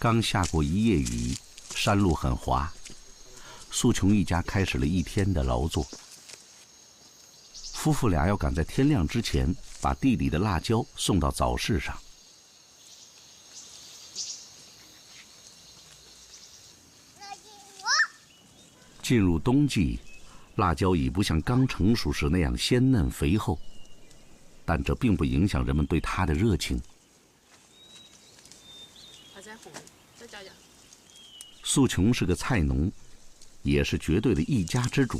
刚下过一夜雨，山路很滑。素琼一家开始了一天的劳作。夫妇俩要赶在天亮之前把地里的辣椒送到早市上。进入冬季，辣椒已不像刚成熟时那样鲜嫩肥厚，但这并不影响人们对它的热情。素琼是个菜农，也是绝对的一家之主。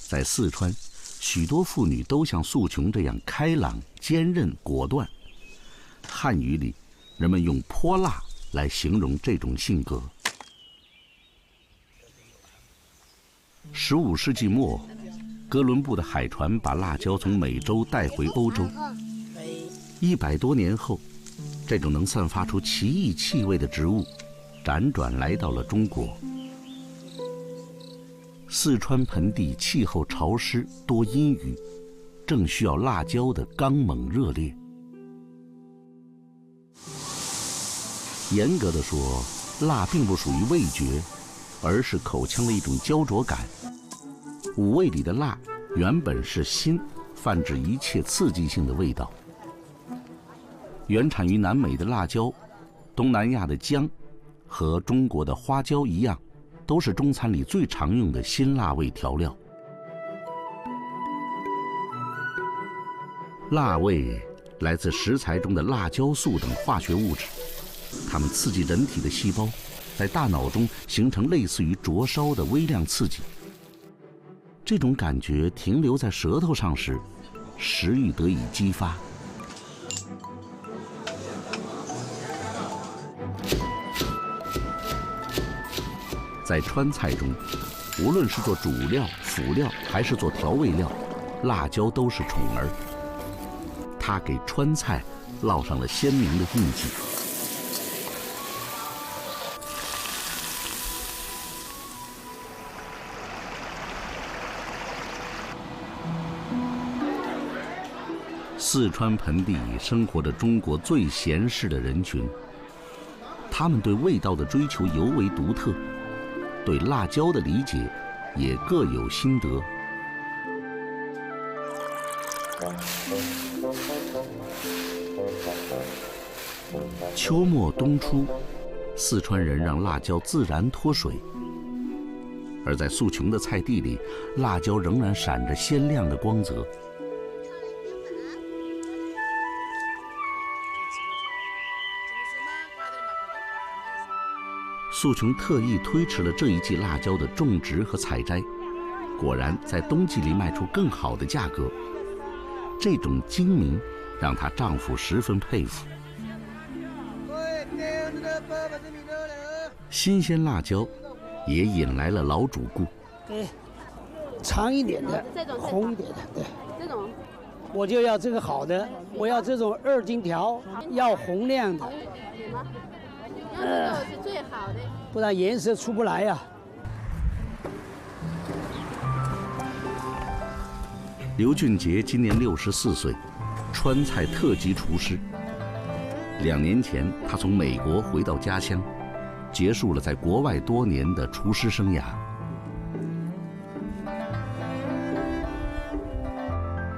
在四川，许多妇女都像素琼这样开朗、坚韧、果断。汉语里，人们用泼辣来形容这种性格。15世纪末，哥伦布的海船把辣椒从美洲带回欧洲。100多年后，这种能散发出奇异气味的植物，辗转来到了中国。四川盆地气候潮湿，多阴雨，正需要辣椒的刚猛热烈。严格的说，辣并不属于味觉，而是口腔的一种焦灼感。五味里的辣原本是辛，泛指一切刺激性的味道。原产于南美的辣椒，东南亚的姜，和中国的花椒一样，都是中餐里最常用的辛辣味调料。辣味来自食材中的辣椒素等化学物质，它们刺激人体的细胞，在大脑中形成类似于灼烧的微量刺激。这种感觉停留在舌头上时，食欲得以激发。在川菜中，无论是做主料、辅料，还是做调味料，辣椒都是宠儿。它给川菜烙上了鲜明的印记。四川盆地生活着中国最闲适的人群，他们对味道的追求尤为独特，对辣椒的理解也各有心得。秋末冬初，四川人让辣椒自然脱水，而在素琼的菜地里，辣椒仍然闪着鲜亮的光泽。素琼特意推迟了这一季辣椒的种植和采摘，果然在冬季里卖出更好的价格。这种精明让她丈夫十分佩服。新鲜辣椒也引来了老主顾。对，长一点的，红一点的，对。这种，我就要这个好的，我要这种2斤条，要红亮的。是最好的，不然颜色出不来呀。刘俊杰今年64岁，川菜特级厨师。2年前，他从美国回到家乡，结束了在国外多年的厨师生涯。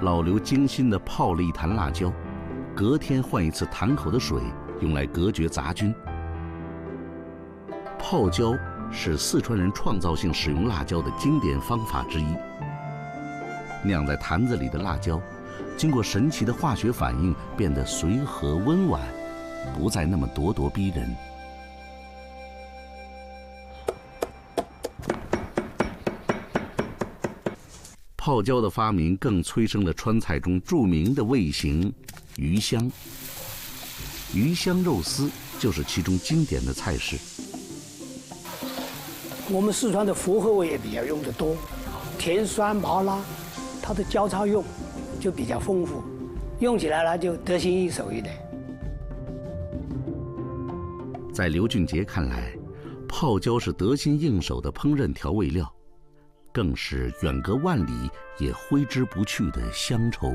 老刘精心地泡了一坛辣椒，隔天换一次坛口的水，用来隔绝杂菌。泡椒是四川人创造性使用辣椒的经典方法之一。酿在坛子里的辣椒，经过神奇的化学反应，变得随和温婉，不再那么咄咄逼人。泡椒的发明更催生了川菜中著名的味型鱼香。鱼香肉丝就是其中经典的菜式。我们四川的复合味也比较用得多，甜酸麻辣，它的交叉用就比较丰富，用起来呢就得心应手一点。在刘俊杰看来，泡椒是得心应手的烹饪调味料，更是远隔万里也挥之不去的乡愁。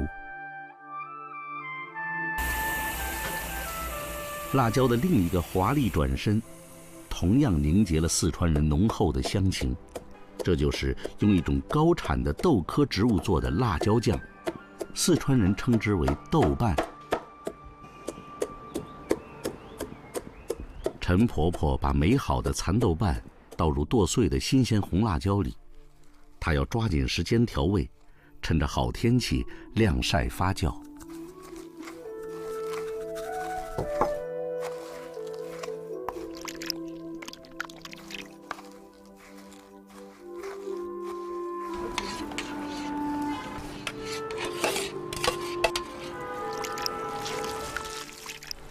辣椒的另一个华丽转身，同样凝结了四川人浓厚的乡情。这就是用一种高产的豆科植物做的辣椒酱，四川人称之为豆瓣。陈婆婆把美好的蚕豆瓣倒入剁碎的新鲜红辣椒里，她要抓紧时间调味，趁着好天气晾晒发酵。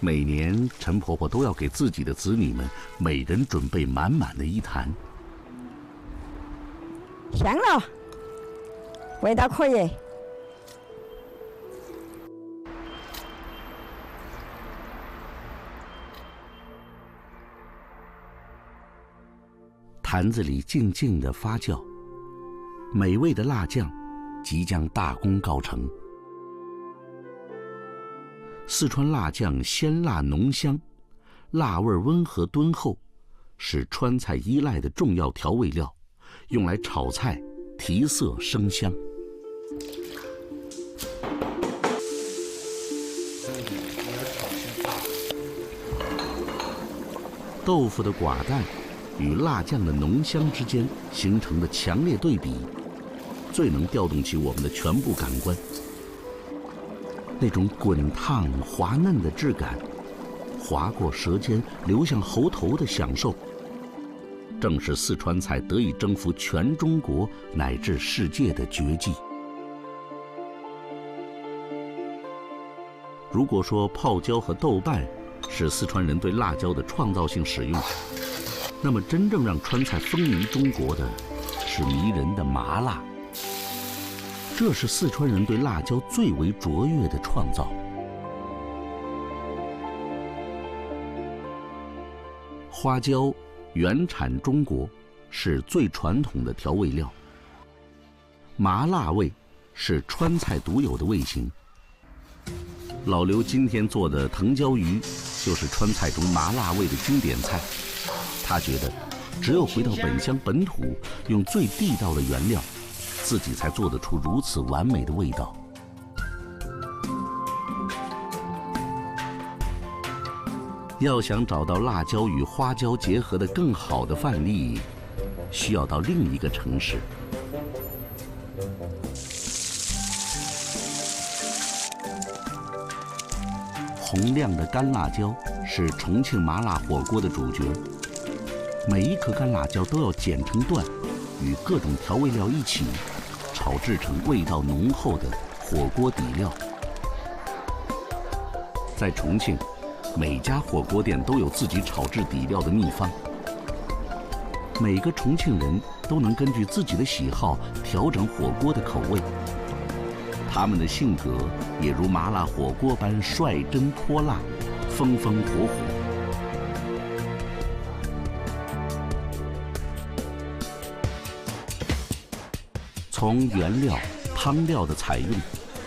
每年，陈婆婆都要给自己的子女们每人准备满满的一坛。香了，味道可以。坛子里静静地发酵，美味的辣酱即将大功告成。四川辣酱鲜辣浓香，辣味温和敦厚，是川菜依赖的重要调味料，用来炒菜提色生香。豆腐的寡淡与辣酱的浓香之间形成的强烈对比，最能调动起我们的全部感官。那种滚烫滑嫩的质感，划过舌尖流向喉头的享受，正是四川菜得以征服全中国乃至世界的绝技。如果说泡椒和豆瓣是四川人对辣椒的创造性使用，那么真正让川菜风靡中国的是迷人的麻辣。这是四川人对辣椒最为卓越的创造。花椒原产中国，是最传统的调味料。麻辣味是川菜独有的味型。老刘今天做的藤椒鱼，就是川菜中麻辣味的经典菜。他觉得，只有回到本乡本土，用最地道的原料，自己才做得出如此完美的味道。要想找到辣椒与花椒结合的更好的范例，需要到另一个城市。红亮的干辣椒是重庆麻辣火锅的主角，每一颗干辣椒都要剪成段，与各种调味料一起炒制成味道浓厚的火锅底料。在重庆，每家火锅店都有自己炒制底料的秘方。每个重庆人都能根据自己的喜好调整火锅的口味。他们的性格也如麻辣火锅般率真泼辣，风风火火。从原料、汤料的采用，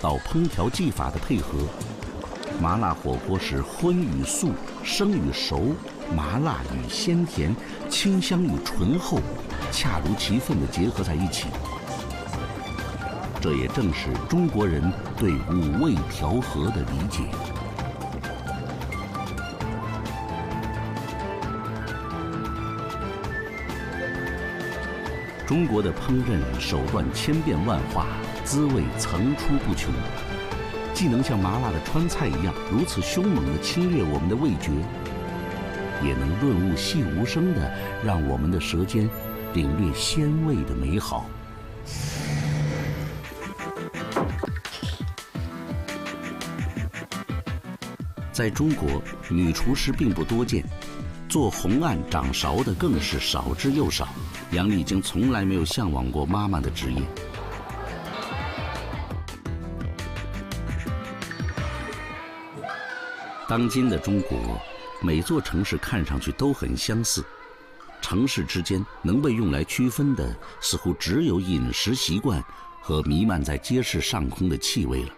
到烹调技法的配合，麻辣火锅是荤与素、生与熟、麻辣与鲜甜、清香与醇厚，恰如其分地结合在一起。这也正是中国人对五味调和的理解。中国的烹饪手段千变万化，滋味层出不穷，既能像麻辣的川菜一样如此凶猛地侵略我们的味觉，也能润物细无声地让我们的舌尖领略鲜味的美好。在中国，女厨师并不多见，做红案掌勺的更是少之又少。杨丽晶从来没有向往过妈妈的职业。当今的中国，每座城市看上去都很相似，城市之间能被用来区分的，似乎只有饮食习惯和弥漫在街市上空的气味了。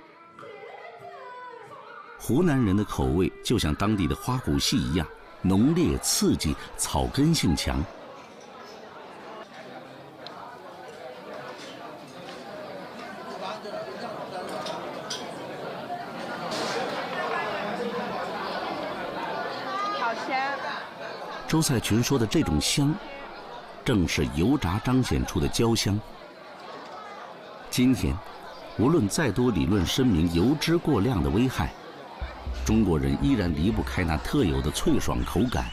湖南人的口味就像当地的花鼓戏一样，浓烈刺激，草根性强。好香！周赛群说的这种香，正是油炸彰显出的焦香。今天，无论再多理论声明油脂过量的危害，中国人依然离不开那特有的脆爽口感，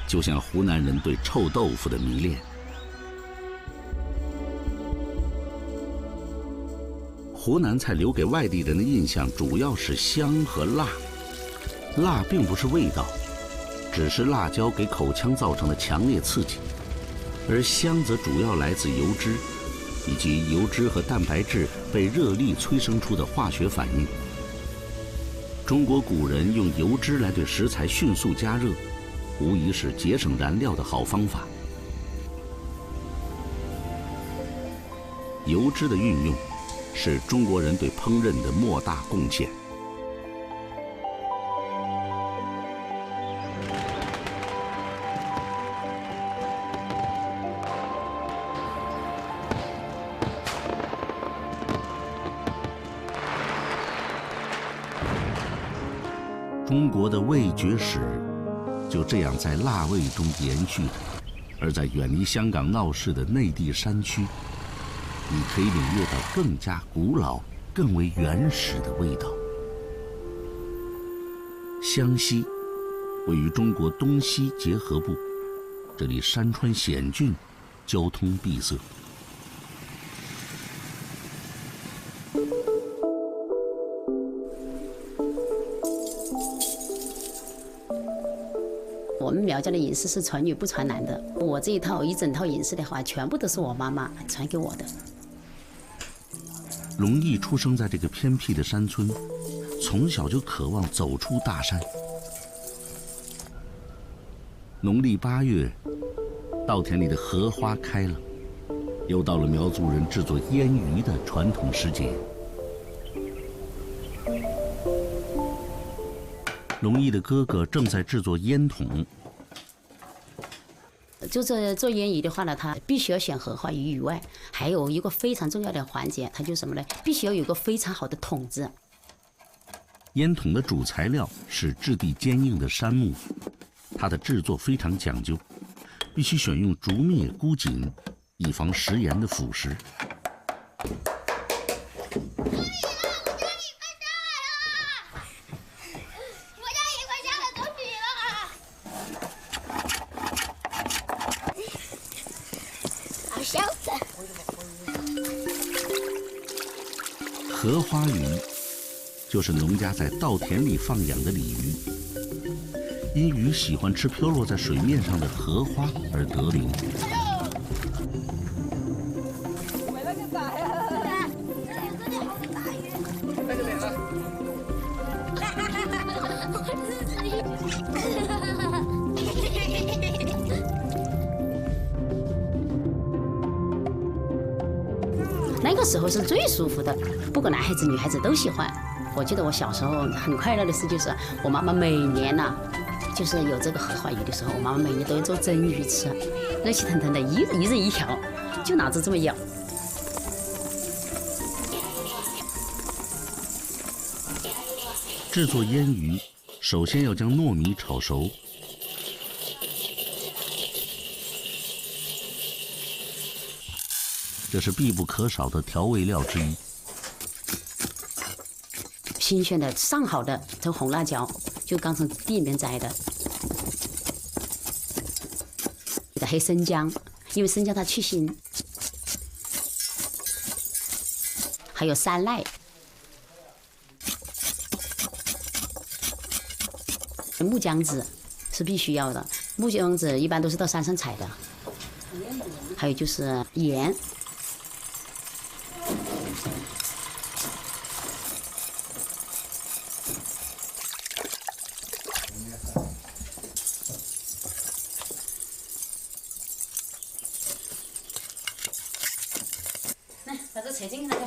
就像湖南人对臭豆腐的迷恋。湖南菜留给外地人的印象主要是香和辣，辣并不是味道，只是辣椒给口腔造成的强烈刺激，而香则主要来自油脂，以及油脂和蛋白质被热力催生出的化学反应。中国古人用油脂来对食材迅速加热，无疑是节省燃料的好方法。油脂的运用是中国人对烹饪的莫大贡献。中国的味觉史就这样在辣味中延续着，而在远离香港闹市的内地山区，你可以领略到更加古老、更为原始的味道。湘西位于中国东西结合部，这里山川险峻，交通闭塞。我们苗家的饮食是传女不传男的，我这一整套饮食的话，全部都是我妈妈传给我的。龙毅出生在这个偏僻的山村，从小就渴望走出大山。农历8月，稻田里的荷花开了，又到了苗族人制作腌鱼的传统时节。龙毅的哥哥正在制作烟筒。就是做腌鱼的话呢，它必须要选荷花鱼以外，还有一个非常重要的环节，它就是什么呢？必须要有一个非常好的筒子。烟筒的主材料是质地坚硬的杉木，它的制作非常讲究，必须选用竹篾箍紧，以防食盐的腐蚀。荷花鱼就是农家在稻田里放养的鲤鱼，因鱼喜欢吃飘落在水面上的荷花而得名。那个时候是最舒服的，不管男孩子女孩子都喜欢。我记得我小时候很快乐的事就是我妈妈每年呐，就是有这个荷花鱼的时候，我妈妈每年都要做蒸鱼吃，热气腾腾的，一人一条，就拿着这么咬。制作腌鱼，首先要将糯米炒熟。这是必不可少的调味料之一。新鲜的上好的这红辣椒，就刚从地里面摘的。还有生姜，因为生姜它去腥。还有山赖。木姜子是必须要的，木姜子一般都是到山上采的。还有就是盐。来，把这扯进去那个。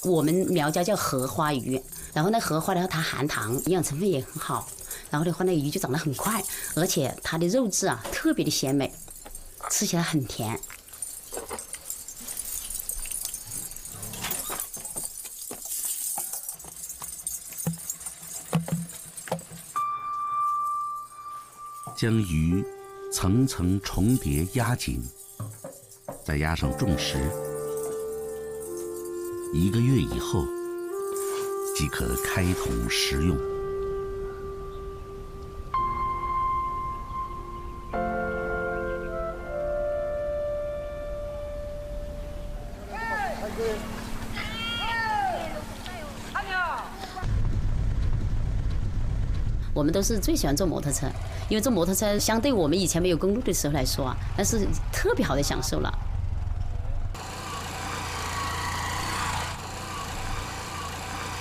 我们苗家叫荷花鱼，然后呢，荷花呢它含糖，营养成分也很好，然后的话那鱼就长得很快，而且它的肉质啊特别的鲜美，吃起来很甜。将鱼层层重叠压紧，再压上重石，1个月以后即可开桶食用。我们都是最喜欢坐摩托车，因为坐摩托车相对我们以前没有公路的时候来说啊，那是特别好的享受了。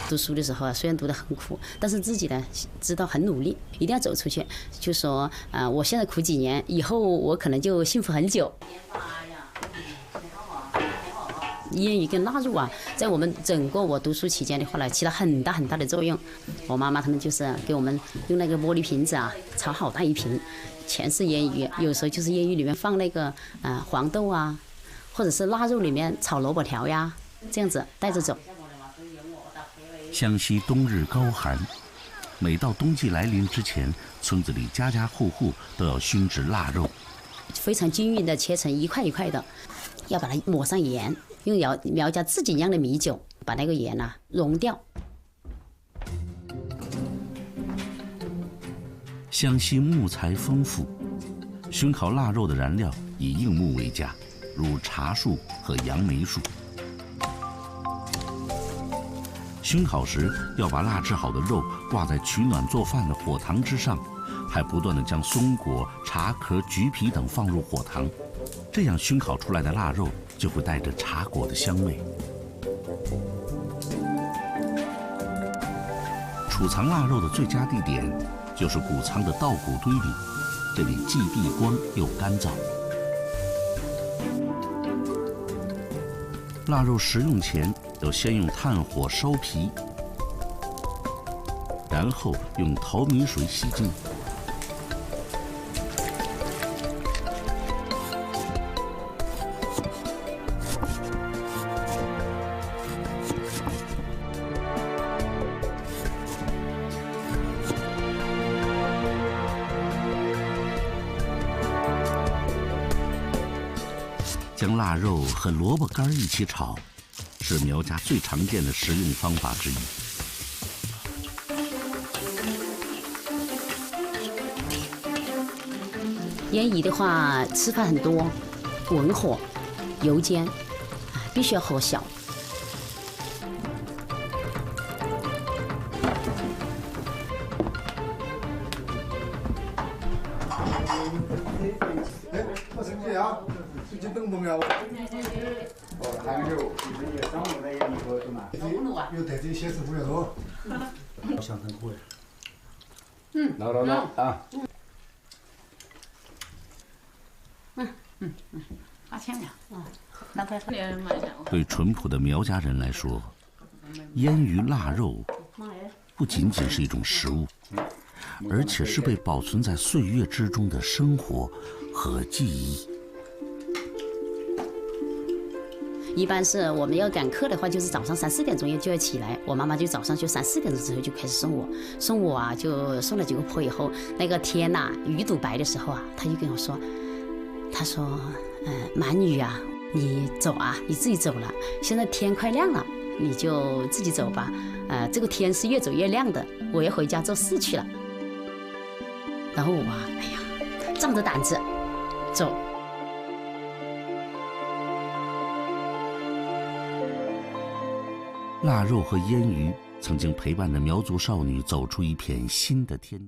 读书的时候啊，虽然读得很苦，但是自己呢知道很努力，一定要走出去。就说我现在苦几年，以后我可能就幸福很久。烟鱼跟腊肉啊，在我们整个我读书期间的话呢，起了很大很大的作用。我妈妈他们就是给我们用那个玻璃瓶子啊，炒好大一瓶，全是烟鱼。有时候就是烟鱼里面放那个黄豆啊，或者是腊肉里面炒萝卜条呀，这样子带着走。湘西冬日高寒，每到冬季来临之前，村子里家家户户都要熏制腊肉，非常均匀的切成一块一块的，要把它抹上盐。用苗家自己酿的米酒，把那个盐啊溶掉。湘西木材丰富，熏烤腊肉的燃料以硬木为佳，如茶树和杨梅树。熏烤时要把腊制好的肉挂在取暖做饭的火塘之上，还不断地将松果、茶壳、橘皮等放入火塘，这样熏烤出来的腊肉就会带着茶果的香味。储藏腊肉的最佳地点就是谷仓的稻谷堆里，这里既避光又干燥。腊肉食用前要先用炭火烧皮，然后用淘米水洗净。将腊肉和萝卜干一起炒，是苗家最常见的食用方法之一。烟鱼的话，吃法很多，文火、油煎，必须要火小。香很苦的。8千两啊，那太对淳朴的苗家人来说，烟鱼腊肉不仅仅是一种食物，而且是被保存在岁月之中的生活和记忆。一般是我们要赶课的话，就是早上3、4点钟就要起来。我妈妈就早上就3、4点钟之后就开始送我啊，就送了几个坡以后，那个天呐，鱼肚白的时候啊，她就跟我说，她说，满雨啊，你走啊，你自己走了。现在天快亮了，你就自己走吧。这个天是越走越亮的，我要回家做事去了。然后我啊，哎呀，仗着胆子走。腊肉和烟鱼曾经陪伴着苗族少女走出一片新的天地。